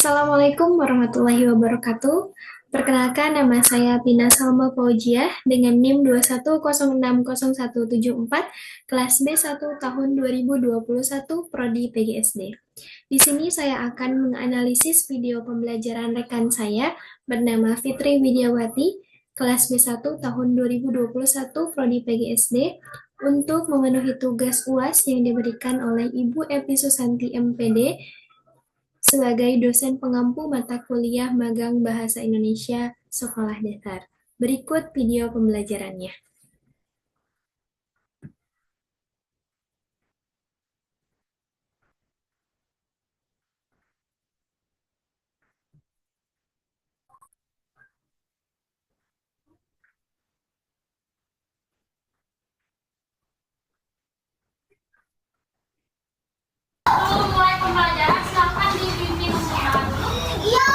Assalamualaikum warahmatullahi wabarakatuh. Perkenalkan, nama saya Pina Salma Faujiah dengan NIM 210600174, kelas B1 tahun 2021, Prodi PGSD. Di sini saya akan menganalisis video pembelajaran rekan saya bernama Fitri Widiawati, kelas B1 tahun 2021, Prodi PGSD, untuk memenuhi tugas UAS yang diberikan oleh Ibu Epi Susanti MPD sebagai dosen pengampu mata kuliah magang Bahasa Indonesia Sekolah Dasar. Berikut video pembelajarannya. Mulai pembelajaran silakan dipimpin dulu. Iya.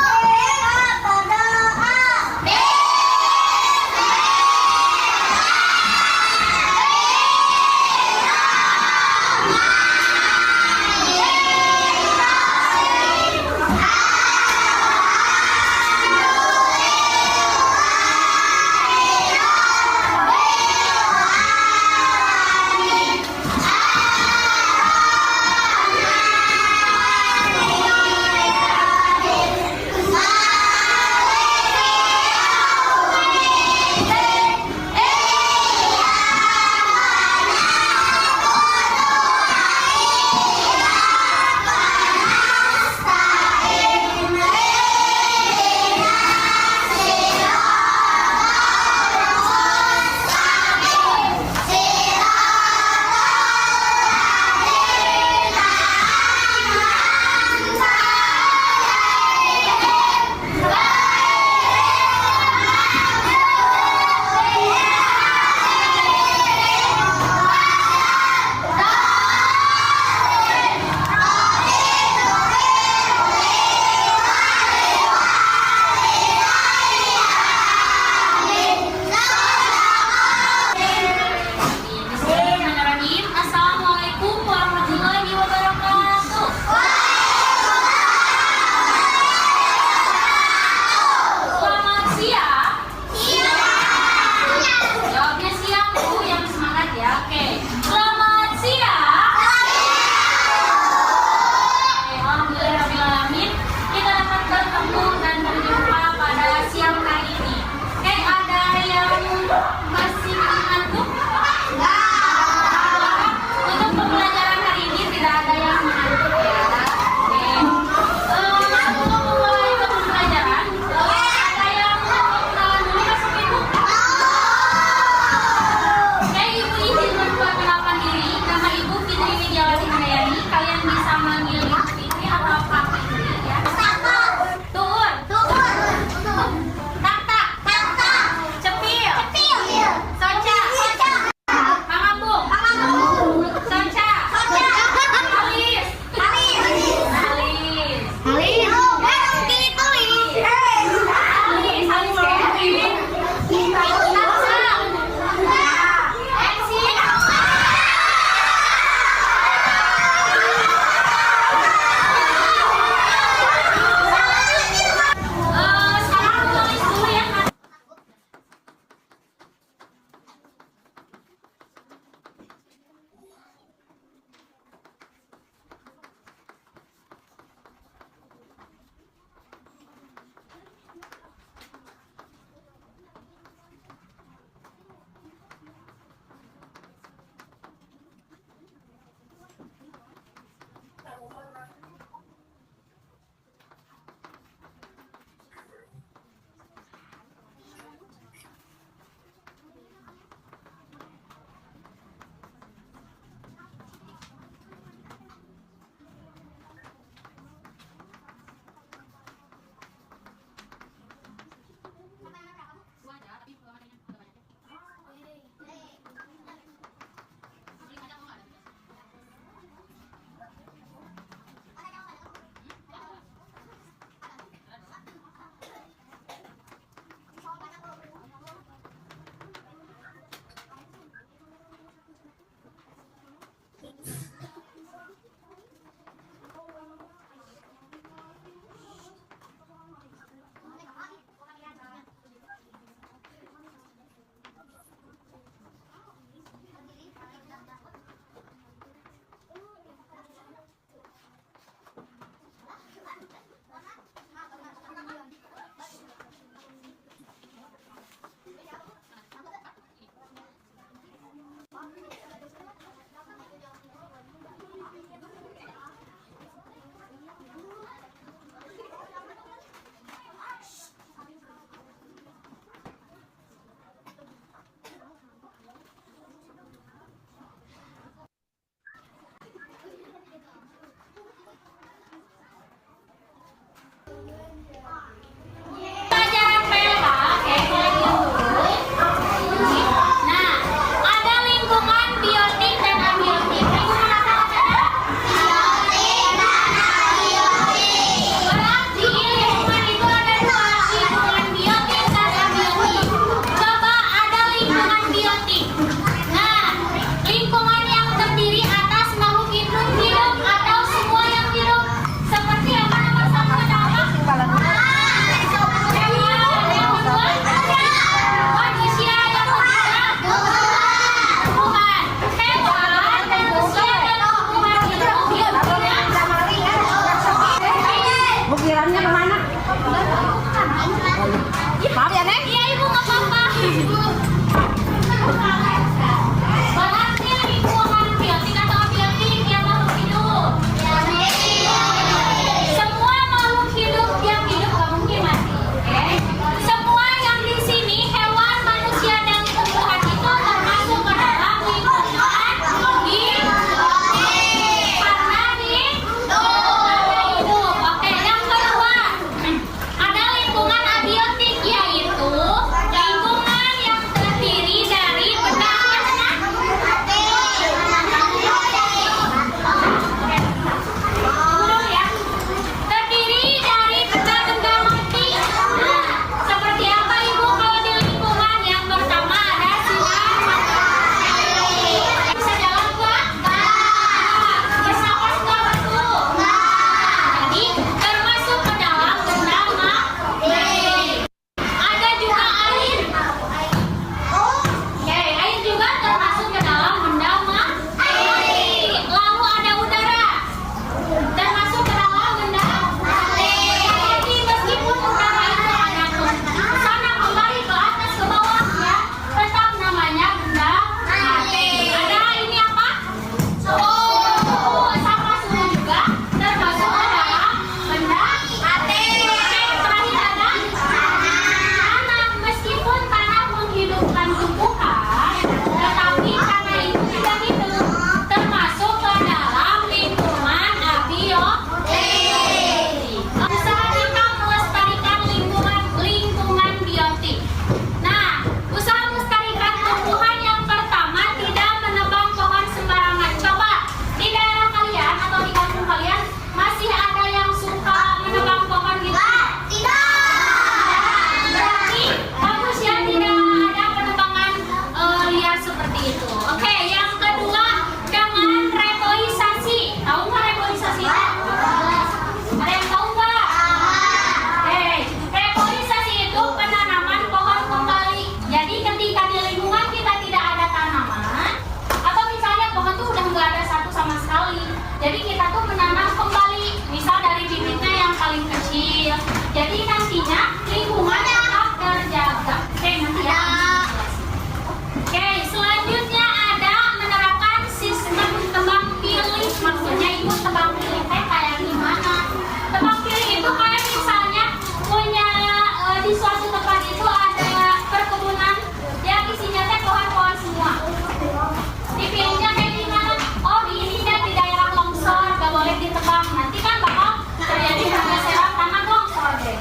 lubang, nanti kan bakal terjadi pergeseran tanah longsor deh.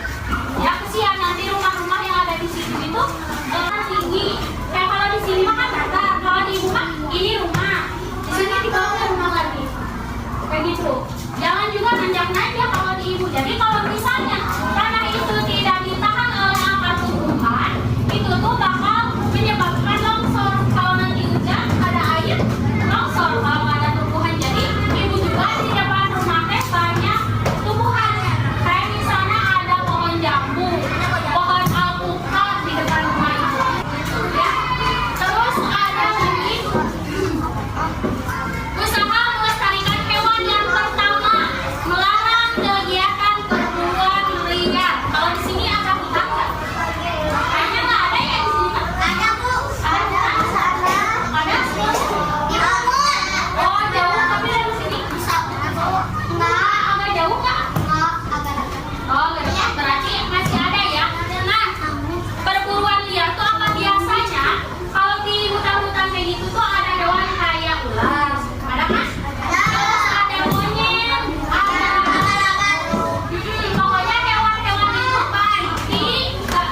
Ya kesian nanti rumah-rumah yang ada di situ itu tinggi. Kayak kalau di sini mah kan datar, kalau di ibu mah ini rumah, di sini di bawah rumah lagi. Kayak gitu. Jangan juga nanjak-nanjak kalau di ibu. Jadi kalau misalnya tanah itu tidak ditahan oleh angkat tumbuhan, itu tuh bakal menyebabkan longsor. Kalau nanti hujan ada air, longsor. Kalau nggak ada tumbuhan, jadi ibu juga di depan rumah teh banyak tumbuhan. Kayak misalnya ada pohon jambu, pohon alpukat di depan rumah ibu. Ya. Terus ada mungkin usaha melestarikan hewan yang pertama, melarang kegiatan perburuan liar. Kalau di sini ada hutan nggak? Kayaknya nggak ada ya di sini. Ada bu. Ada. Ada. Oh jauh tapi dari sini. Nggak agak jauh nggak? Oh agak dekat. Berarti masih ada ya. Nah perburuan liar tuh apa biasanya? Kalau di hutan-hutan kayak gitu tuh ada hewan kayak ular. Ada kan? Terus ada monyet, ada pokoknya hewan-hewan itu pasti nggak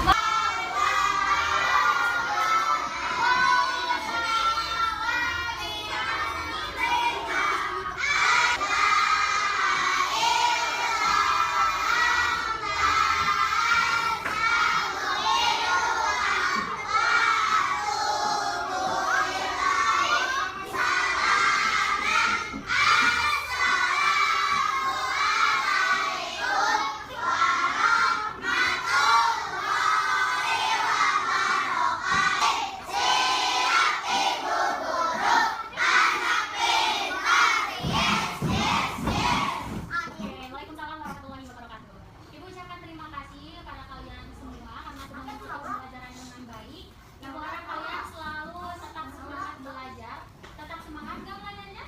Oke, Waalaikumsalam warahmatullahi wabarakatuh. Ibu ucapkan terima kasih kepada kalian semua karena sudah mengikuti pembelajaran dengan baik. Ibu harap kalian selalu tetap semangat belajar. Tetap semangat nggak belajarnya?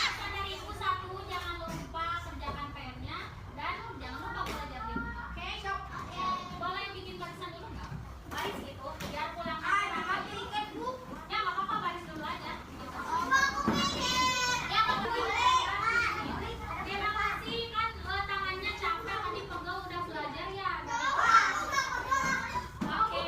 Pesan dari ibu satu, jangan lupa kerjakan PR-nya dan jangan lupa belajar di rumah. Oke? Boleh bikin barisan dulu nggak? Baris gitu, biar pulang ke rumah. Ya nggak apa-apa, baris dulu aja. Ya nggak apa-apa. Terima kasih kan tangannya capek tadi pegel udah belajar ya. Oke.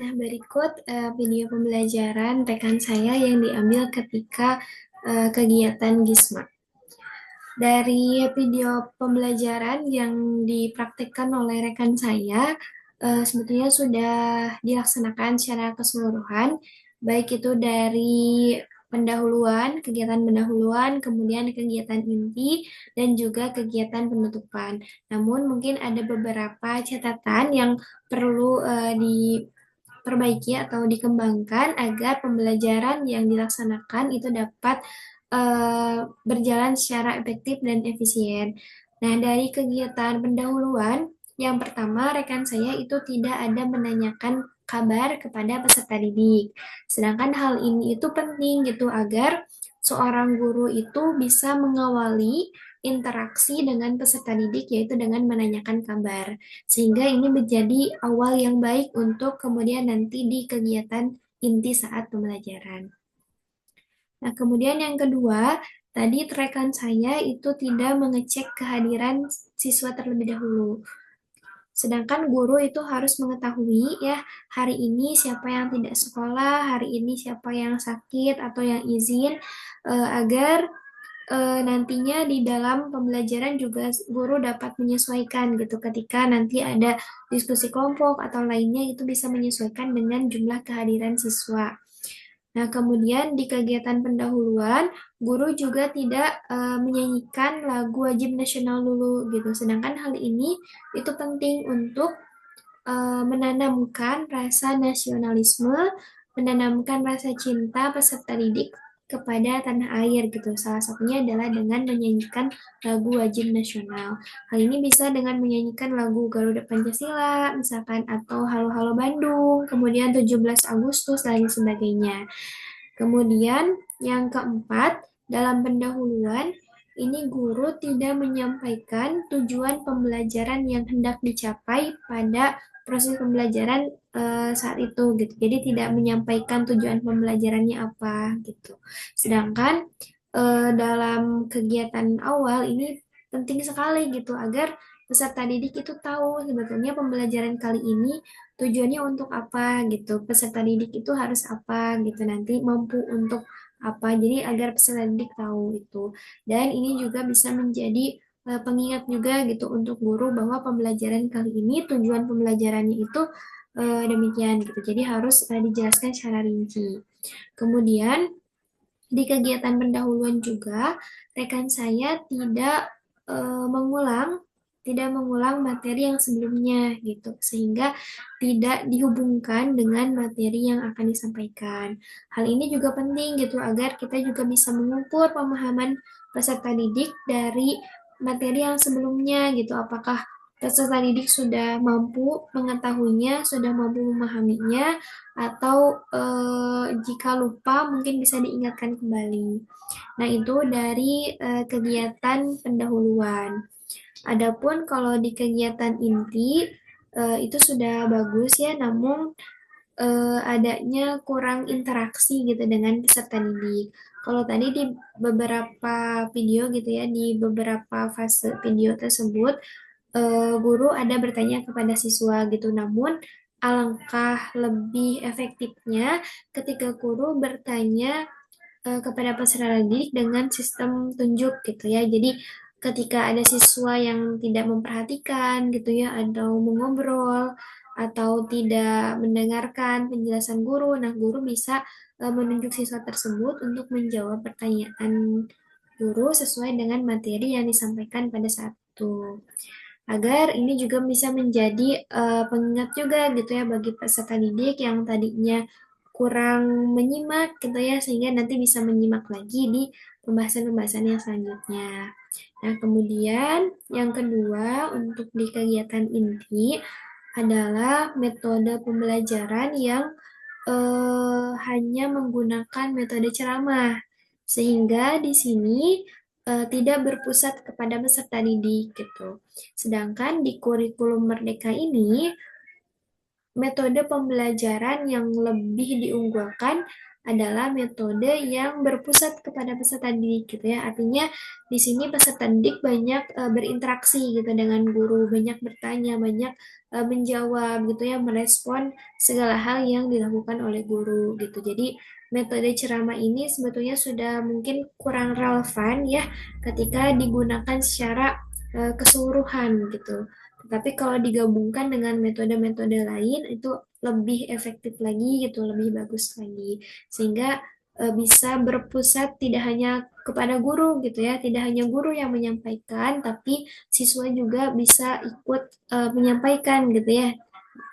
Nah, berikut video pembelajaran rekan saya yang diambil ketika kegiatan Gisma. Dari video pembelajaran yang dipraktikkan oleh rekan saya, sebetulnya sudah dilaksanakan secara keseluruhan, baik itu dari pendahuluan, kegiatan pendahuluan, kemudian kegiatan inti, dan juga kegiatan penutupan. Namun mungkin ada beberapa catatan yang perlu diperbaiki atau dikembangkan agar pembelajaran yang dilaksanakan itu dapat berjalan secara efektif dan efisien. Nah, dari kegiatan pendahuluan, yang pertama rekan saya itu tidak ada menanyakan kabar kepada peserta didik. Sedangkan hal ini itu penting gitu agar seorang guru itu bisa mengawali interaksi dengan peserta didik yaitu dengan menanyakan kabar. Sehingga ini menjadi awal yang baik untuk kemudian nanti di kegiatan inti saat pembelajaran. Nah, kemudian yang kedua, tadi rekan saya itu tidak mengecek kehadiran siswa terlebih dahulu. Sedangkan guru itu harus mengetahui ya, hari ini siapa yang tidak sekolah, hari ini siapa yang sakit atau yang izin, agar nantinya di dalam pembelajaran juga guru dapat menyesuaikan gitu ketika nanti ada diskusi kelompok atau lainnya itu bisa menyesuaikan dengan jumlah kehadiran siswa. Nah, kemudian di kegiatan pendahuluan, guru juga tidak menyanyikan lagu wajib nasional dulu gitu. Sedangkan hal ini itu penting untuk menanamkan rasa nasionalisme, menanamkan rasa cinta peserta didik kepada tanah air gitu. Salah satunya adalah dengan menyanyikan lagu wajib nasional. Hal ini bisa dengan menyanyikan lagu Garuda Pancasila, misalkan atau Halo Halo Bandung, kemudian 17 Agustus dan sebagainya. Kemudian yang keempat, dalam pendahuluan, ini guru tidak menyampaikan tujuan pembelajaran yang hendak dicapai pada proses pembelajaran saat itu gitu. Jadi tidak menyampaikan tujuan pembelajarannya apa gitu. Sedangkan dalam kegiatan awal ini penting sekali gitu agar peserta didik itu tahu sebetulnya pembelajaran kali ini tujuannya untuk apa gitu. Peserta didik itu harus apa gitu nanti mampu untuk apa. Jadi agar peserta didik tahu itu. Dan ini juga bisa menjadi pengingat juga gitu untuk guru bahwa pembelajaran kali ini tujuan pembelajarannya itu demikian gitu. Jadi harus dijelaskan secara rinci. Kemudian di kegiatan pendahuluan juga rekan saya mengulang tidak mengulang materi yang sebelumnya gitu sehingga tidak dihubungkan dengan materi yang akan disampaikan. Hal ini juga penting gitu agar kita juga bisa mengukur pemahaman peserta didik dari materi yang sebelumnya gitu. Apakah peserta didik sudah mampu mengetahuinya, sudah mampu memahaminya, atau jika lupa mungkin bisa diingatkan kembali. Nah, itu dari kegiatan pendahuluan. Adapun kalau di kegiatan inti itu sudah bagus ya, namun adanya kurang interaksi gitu dengan peserta didik. Kalau tadi di beberapa video gitu ya, di beberapa fase video tersebut, guru ada bertanya kepada siswa gitu. Namun alangkah lebih efektifnya ketika guru bertanya kepada peserta didik dengan sistem tunjuk gitu ya. Jadi ketika ada siswa yang tidak memperhatikan gitu ya, atau mengobrol atau tidak mendengarkan penjelasan guru, nah guru bisa menunjuk siswa tersebut untuk menjawab pertanyaan guru sesuai dengan materi yang disampaikan pada saat itu. Agar ini juga bisa menjadi pengingat juga gitu ya bagi peserta didik yang tadinya kurang menyimak gitu ya sehingga nanti bisa menyimak lagi di pembahasan-pembahasan yang selanjutnya. Nah, kemudian yang kedua untuk di kegiatan inti adalah metode pembelajaran yang hanya menggunakan metode ceramah. Sehingga di sini tidak berpusat kepada peserta didik gitu. Sedangkan di kurikulum Merdeka ini metode pembelajaran yang lebih diunggulkan adalah metode yang berpusat kepada peserta didik gitu ya. Artinya di sini peserta didik banyak berinteraksi gitu dengan guru, banyak bertanya, banyak menjawab gitu ya, merespon segala hal yang dilakukan oleh guru gitu. Jadi metode ceramah ini sebetulnya sudah mungkin kurang relevan ya ketika digunakan secara keseluruhan gitu. Tapi kalau digabungkan dengan metode-metode lain itu lebih efektif lagi gitu, lebih bagus lagi. Sehingga bisa berpusat tidak hanya kepada guru gitu ya, tidak hanya guru yang menyampaikan, tapi siswa juga bisa ikut menyampaikan gitu ya,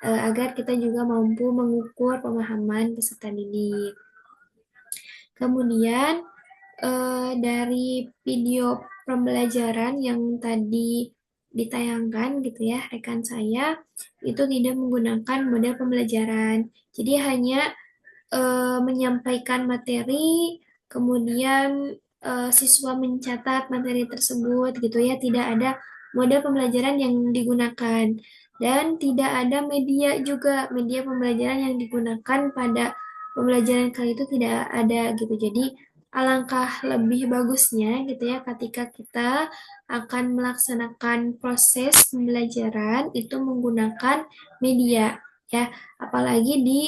agar kita juga mampu mengukur pemahaman peserta didik. Kemudian dari video pembelajaran yang tadi ditayangkan gitu ya, rekan saya itu tidak menggunakan model pembelajaran. Jadi hanya menyampaikan materi, kemudian siswa mencatat materi tersebut gitu ya, tidak ada model pembelajaran yang digunakan dan tidak ada media juga, media pembelajaran yang digunakan pada pembelajaran kali itu tidak ada gitu. Jadi alangkah lebih bagusnya gitu ya ketika kita akan melaksanakan proses pembelajaran itu menggunakan media ya, apalagi di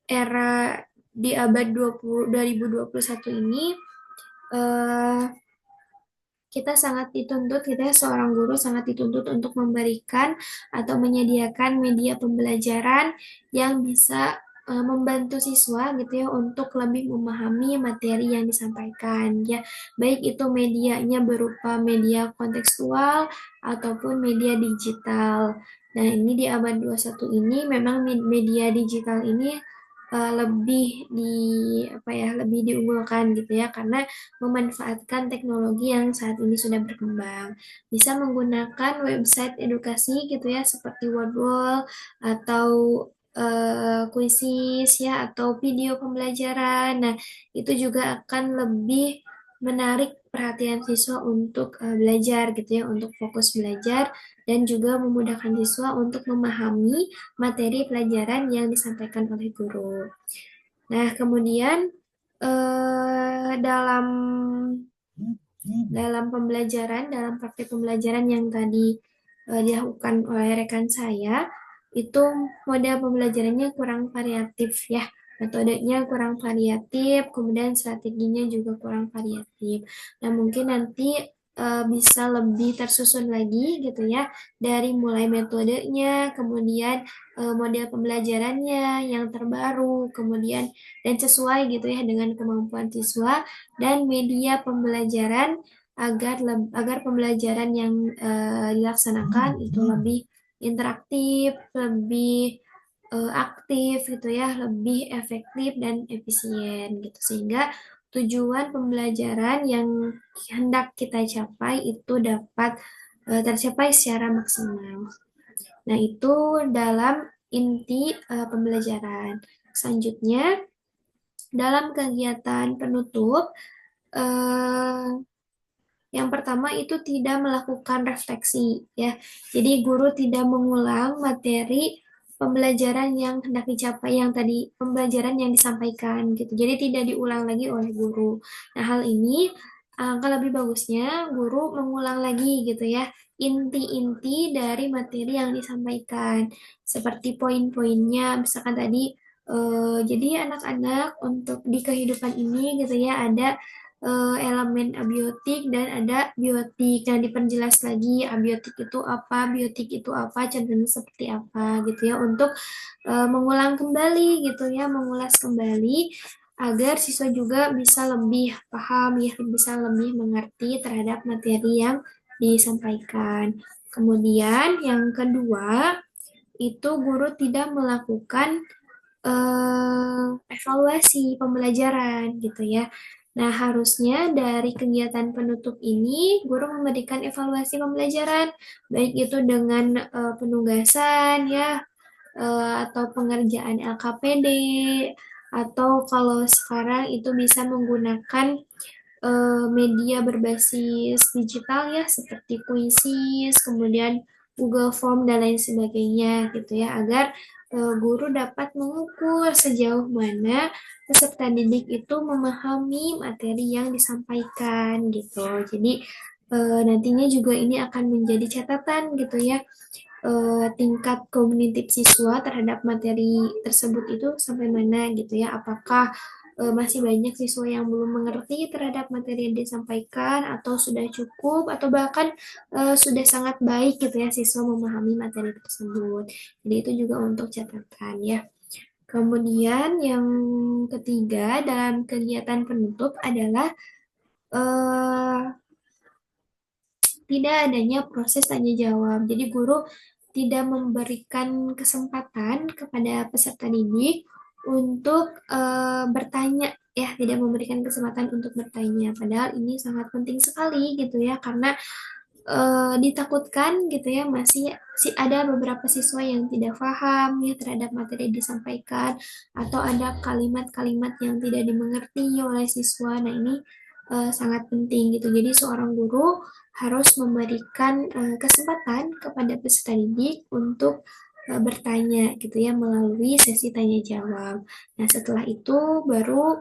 era di abad 20, 2021 ini eh, kita sangat dituntut, kita seorang guru sangat dituntut untuk memberikan atau menyediakan media pembelajaran yang bisa membantu siswa gitu ya untuk lebih memahami materi yang disampaikan ya, baik itu medianya berupa media kontekstual ataupun media digital. Nah, ini di abad 21 ini memang media digital ini lebih lebih diunggulkan gitu ya, karena memanfaatkan teknologi yang saat ini sudah berkembang. Bisa menggunakan website edukasi gitu ya seperti Wordwall atau Quizzes ya, atau video pembelajaran. Nah, itu juga akan lebih menarik perhatian siswa untuk belajar gitu ya, untuk fokus belajar dan juga memudahkan siswa untuk memahami materi pelajaran yang disampaikan oleh guru. Nah, kemudian dalam dalam pembelajaran, dalam praktik pembelajaran yang tadi dilakukan oleh rekan saya, itu model pembelajarannya kurang variatif ya. Metodenya kurang variatif, kemudian strateginya juga kurang variatif. Nah, mungkin nanti bisa lebih tersusun lagi gitu ya, dari mulai metodenya, kemudian model pembelajarannya yang terbaru, kemudian dan sesuai gitu ya dengan kemampuan siswa, dan media pembelajaran agar pembelajaran yang dilaksanakan itu lebih interaktif, lebih aktif gitu ya, lebih efektif dan efisien gitu, sehingga tujuan pembelajaran yang hendak kita capai itu dapat tercapai secara maksimal. Nah, itu dalam inti pembelajaran. Selanjutnya, dalam kegiatan penutup, eh, yang pertama itu tidak melakukan refleksi ya. Jadi guru tidak mengulang materi pembelajaran yang hendak dicapai, yang tadi pembelajaran yang disampaikan gitu. Jadi tidak diulang lagi oleh guru. Nah, hal ini angka lebih bagusnya guru mengulang lagi gitu ya, inti-inti dari materi yang disampaikan. Seperti poin-poinnya, misalkan tadi jadi anak-anak untuk di kehidupan ini gitu ya, ada elemen abiotik dan ada biotik. Nah, diperjelas lagi abiotik itu apa, cenderung seperti apa gitu ya, untuk mengulang kembali gitu ya, mengulas kembali agar siswa juga bisa lebih paham ya, bisa lebih mengerti terhadap materi yang disampaikan. Kemudian yang kedua, itu guru tidak melakukan evaluasi pembelajaran gitu ya. Nah, harusnya dari kegiatan penutup ini, guru memberikan evaluasi pembelajaran, baik itu dengan penugasan ya, atau pengerjaan LKPD, atau kalau sekarang itu bisa menggunakan media berbasis digital ya, seperti Quizzes, kemudian Google Form dan lain sebagainya gitu ya, agar guru dapat mengukur sejauh mana peserta didik itu memahami materi yang disampaikan gitu. Jadi nantinya juga ini akan menjadi catatan gitu ya, tingkat kognitif siswa terhadap materi tersebut itu sampai mana gitu ya. Apakah masih banyak siswa yang belum mengerti terhadap materi yang disampaikan, atau sudah cukup, atau bahkan sudah sangat baik gitu ya siswa memahami materi tersebut. Jadi itu juga untuk catatan ya. Kemudian yang ketiga dalam kegiatan penutup adalah eh, tidak adanya proses tanya jawab. Jadi guru tidak memberikan kesempatan kepada peserta didik untuk bertanya ya, tidak memberikan kesempatan untuk bertanya. Padahal ini sangat penting sekali gitu ya, karena ditakutkan gitu ya, masih ada beberapa siswa yang tidak paham ya terhadap materi yang disampaikan, atau ada kalimat-kalimat yang tidak dimengerti oleh siswa. Nah, ini sangat penting gitu. Jadi seorang guru harus memberikan kesempatan kepada peserta didik untuk bertanya gitu ya, melalui sesi tanya jawab. Nah, setelah itu baru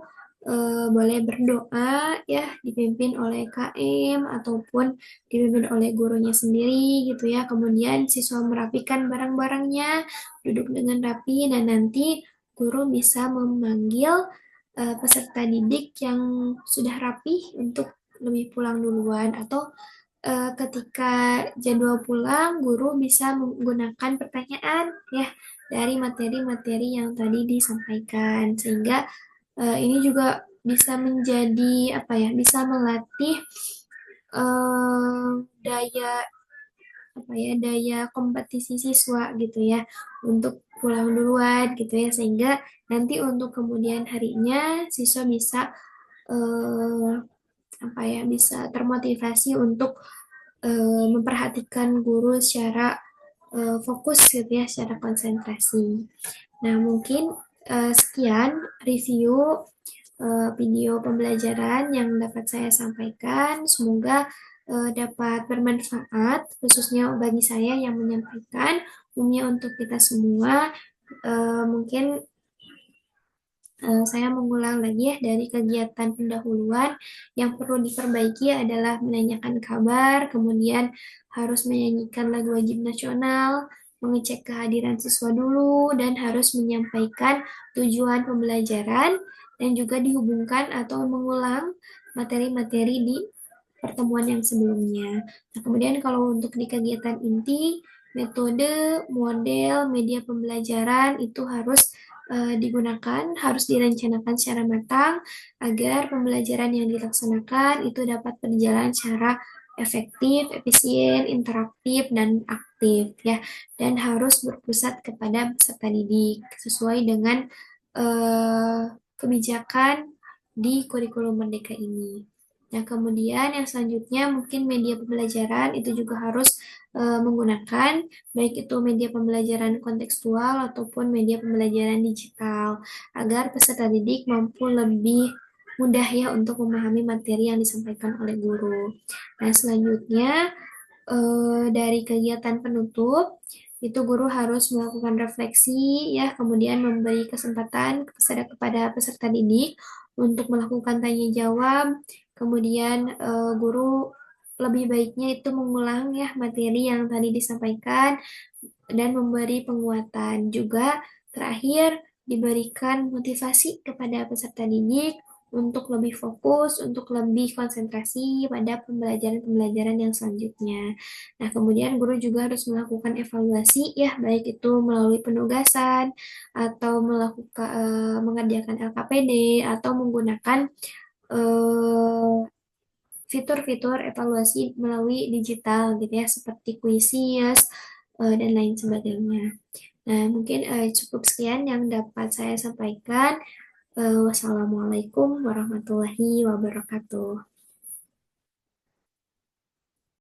boleh berdoa ya, dipimpin oleh KM ataupun dipimpin oleh gurunya sendiri gitu ya. Kemudian siswa merapikan barang-barangnya, duduk dengan rapi, dan nanti guru bisa memanggil peserta didik yang sudah rapi untuk lebih pulang duluan, atau ketika jadwal pulang, guru bisa menggunakan pertanyaan ya dari materi-materi yang tadi disampaikan, sehingga ini juga bisa menjadi apa ya, bisa melatih eh, daya apa ya, daya kompetisi siswa gitu ya untuk pulang duluan gitu ya, sehingga nanti untuk kemudian harinya siswa bisa eh, apa ya, bisa termotivasi untuk memperhatikan guru secara fokus gitu ya, secara konsentrasi. Nah, mungkin sekian review video pembelajaran yang dapat saya sampaikan. Semoga dapat bermanfaat, khususnya bagi saya yang menyampaikan, umumnya untuk kita semua. Mungkin saya mengulang lagi ya, dari kegiatan pendahuluan yang perlu diperbaiki adalah menanyakan kabar, kemudian harus menyanyikan lagu wajib nasional, mengecek kehadiran siswa dulu, dan harus menyampaikan tujuan pembelajaran, dan juga dihubungkan atau mengulang materi-materi di pertemuan yang sebelumnya. Nah, kemudian kalau untuk di kegiatan inti, metode, model, media pembelajaran itu harus digunakan, harus direncanakan secara matang agar pembelajaran yang dilaksanakan itu dapat berjalan secara efektif, efisien, interaktif, dan aktif ya. Dan harus berpusat kepada peserta didik sesuai dengan kebijakan di kurikulum Merdeka ini. Nah, kemudian yang selanjutnya mungkin media pembelajaran itu juga harus menggunakan, baik itu media pembelajaran kontekstual ataupun media pembelajaran digital, agar peserta didik mampu lebih mudah ya untuk memahami materi yang disampaikan oleh guru. Nah, selanjutnya dari kegiatan penutup, itu guru harus melakukan refleksi ya, kemudian memberi kesempatan kepada peserta didik untuk melakukan tanya jawab, kemudian guru lebih baiknya itu mengulang ya materi yang tadi disampaikan dan memberi penguatan. Juga terakhir diberikan motivasi kepada peserta didik untuk lebih fokus, untuk lebih konsentrasi pada pembelajaran-pembelajaran yang selanjutnya. Nah, kemudian guru juga harus melakukan evaluasi ya, baik itu melalui penugasan atau melakukan mengerjakan LKPD atau menggunakan eh, fitur-fitur evaluasi melalui digital gitu ya, seperti Quizzes dan lain sebagainya. Nah, mungkin cukup sekian yang dapat saya sampaikan. Wassalamualaikum warahmatullahi wabarakatuh.